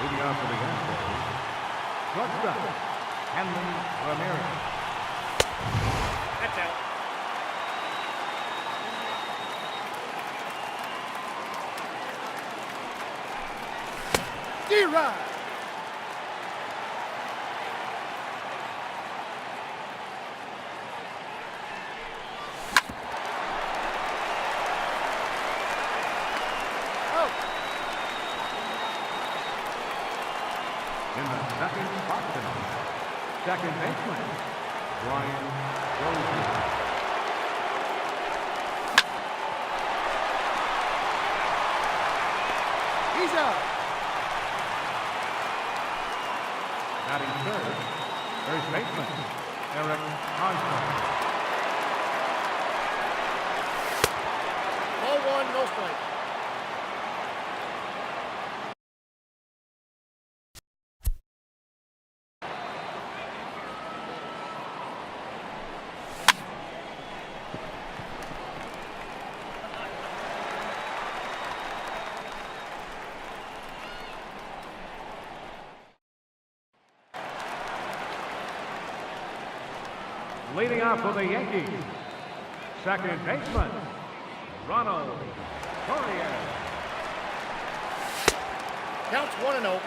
Leading off for the Astros, shortstop, Hanley Ramirez. That's out. D-Rod. In the second spot tonight, second baseman, Brian Rosen. He's out. Batting third, first baseman, Eric Hosmer. Ball one, no strike. Leading off for the Yankees, second baseman, Ronald Correa. Counts 1-0.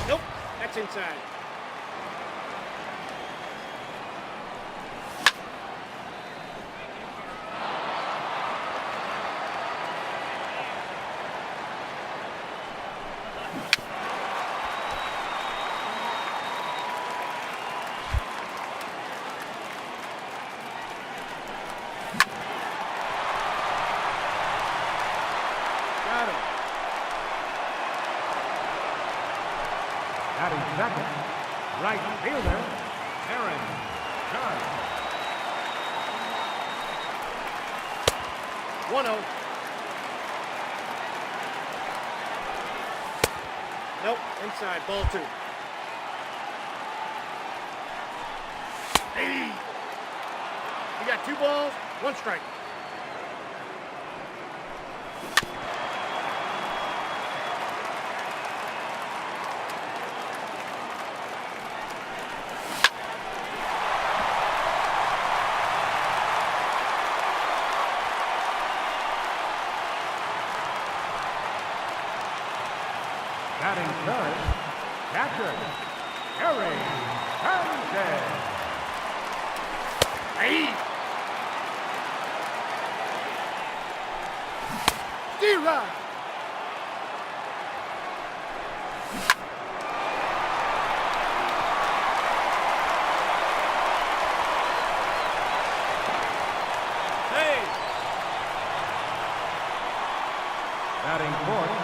Nope, that's inside. Got him. Batting second, right fielder, Aaron Judge. 1-0. Nope, inside, ball two. Hey! You got 2 balls, 1 strike. Batting third, catcher, Harry Sanchez. Hey! D-Rod. Hey! Batting fourth,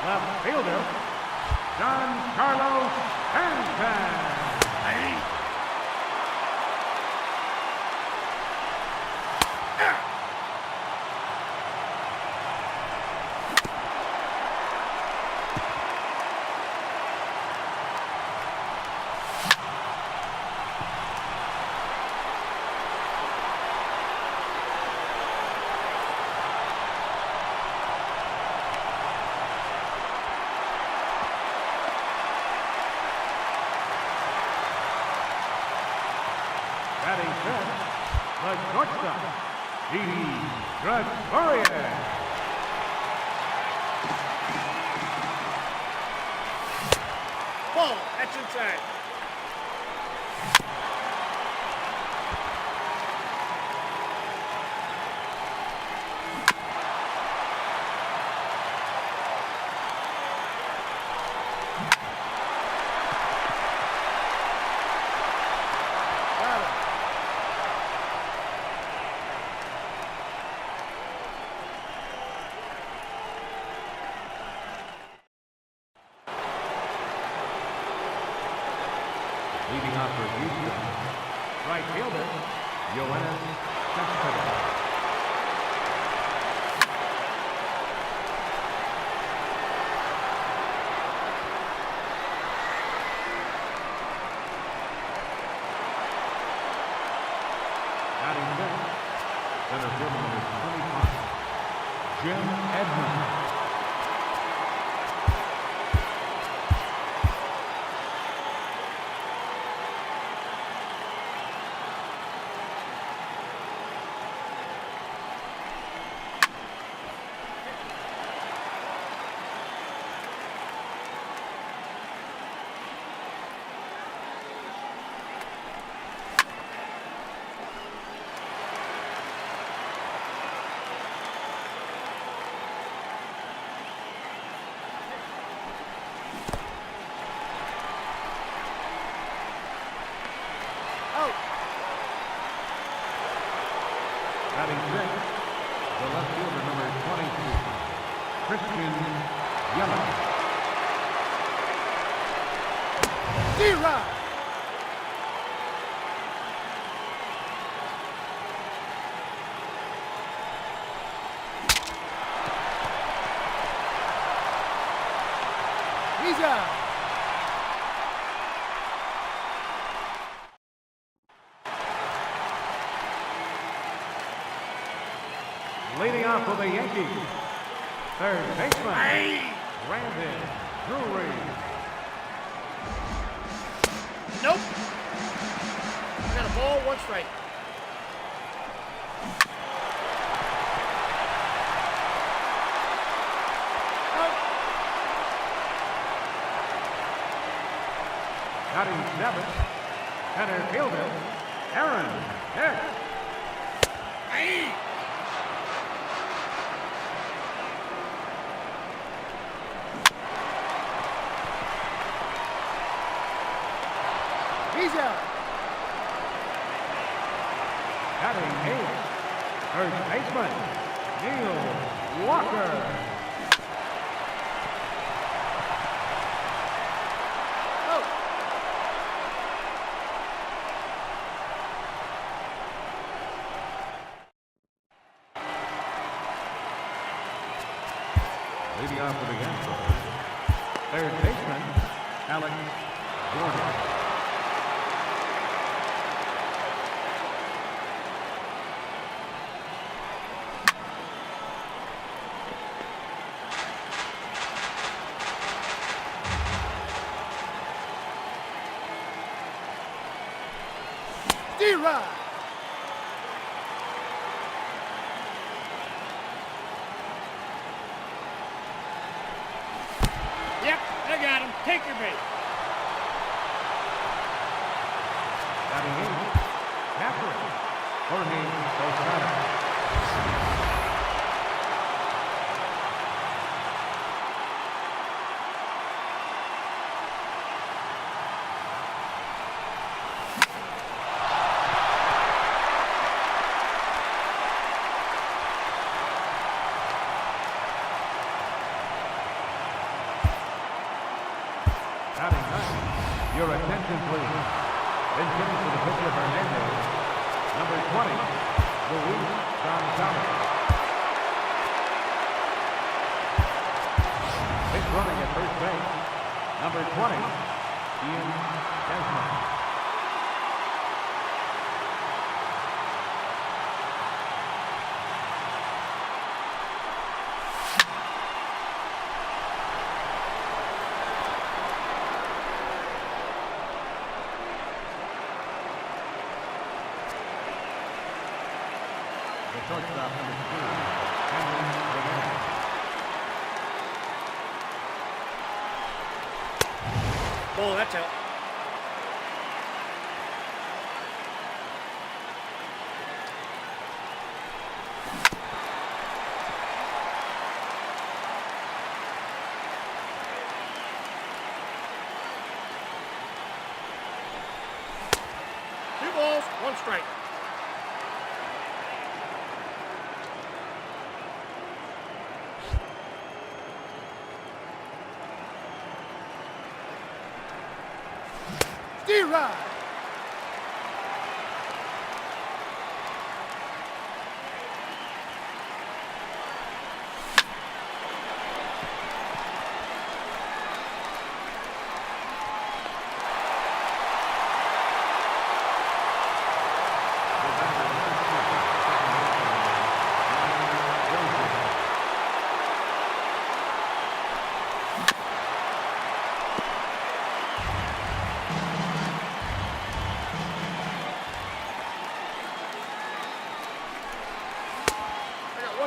left fielder, John Carlos Stanton. Hey! Batting fifth, the shortstop, Didi Gregorius. Ball, that's inside. Got him. Leading off for Houston, right fielder, Yoenis Cespedes. Batting fifth, center fielder number 25, Jim Edmonds. Batting sixth, the left fielder, number 22, Christian Yelich. D-Rod. He's out. Leading off for the Yankees, third baseman, Brandon Drury. Nope. I got a ball, 1 strike. Batting seventh, center fielder, Aaron Hicks. He's out. Batting eighth, first baseman, Neil Walker. Oh. Leading off for the Astros, third baseman, Alex Gordon. D-Rod. Yep, I got him. Take your bait. Batting eighth, Catherine Jorge Posada. Batting ninth, your attention please. Then hitting for the pitcher Hernandez, number 20, Luis Gonzalez. Base running at first base, number 20, Ian Desmond. The shortstop, number 2, Henry Rivera. Oh, that's out. Two balls, 1 strike. D-Rod.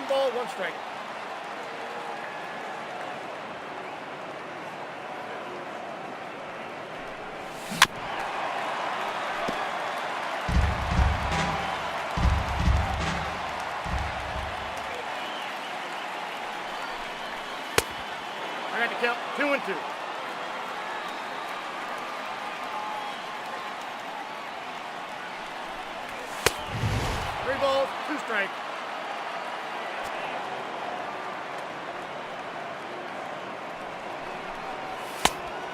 One ball, one strike. I got to count 2-2. Three balls, two strikes.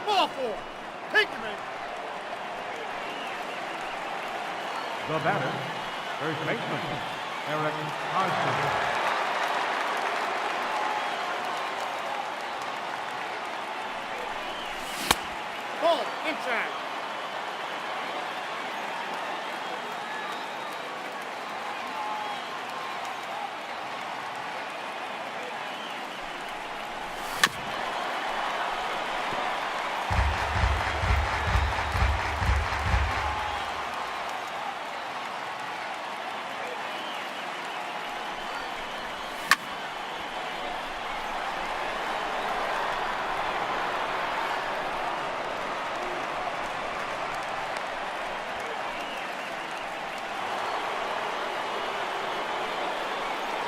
Ball four. Take him in. The batter, first baseman, Eric Hosmer. Ball inside.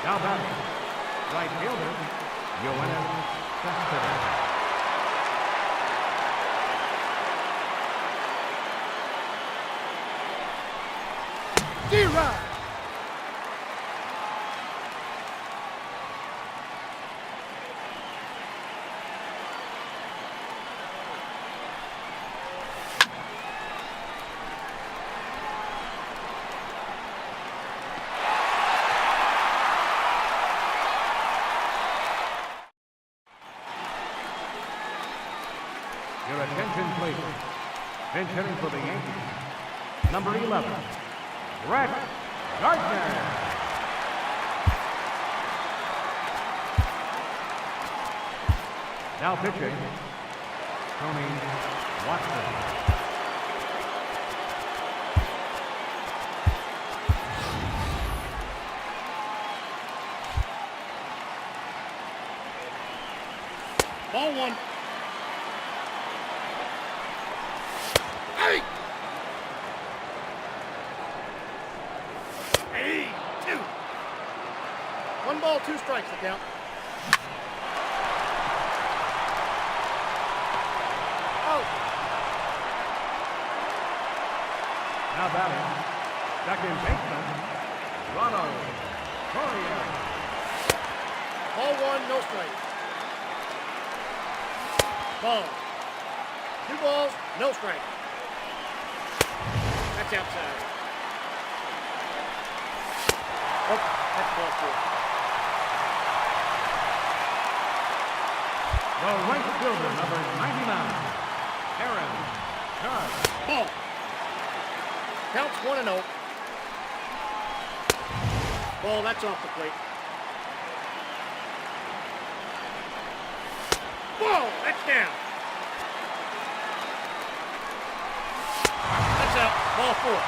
Now batting, right fielder, Yoenis Cespedes. D-Rod. Your attention, please. Bench hitting for the Yankees, number 11, Brett Gardner. Now pitching, Tony Watson. Ball one. Hey! Hey! Two. One ball, two strikes to count. Oh! Now batting, second baseman, Ronald Correa. Ball one, no strikes. Ball. Two balls, no strikes. That's outside. Oh, that's ball four. The right fielder, number 99, Aaron Judge. Ball. Counts 1-0. Ball, that's off the plate. Ball, that's down. That's out. Ball four.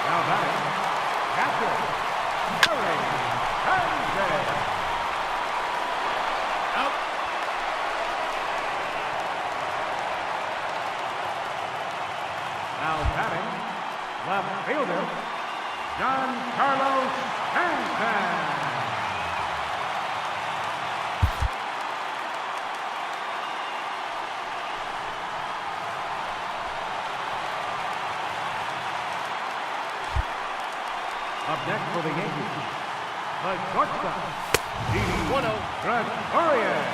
Now batting, catcher, Harry Hansen. Out. Now batting, left fielder, John Carlos Hansen. Up next for the Yankees, the shortstop, Didi 1-0. Gregorius.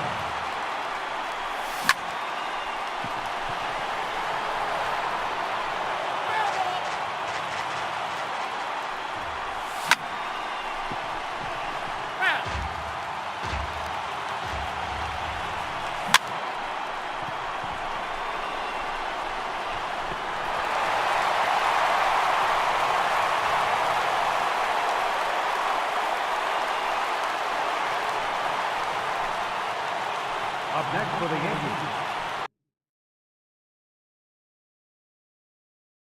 Foul. Up next for the Yankees,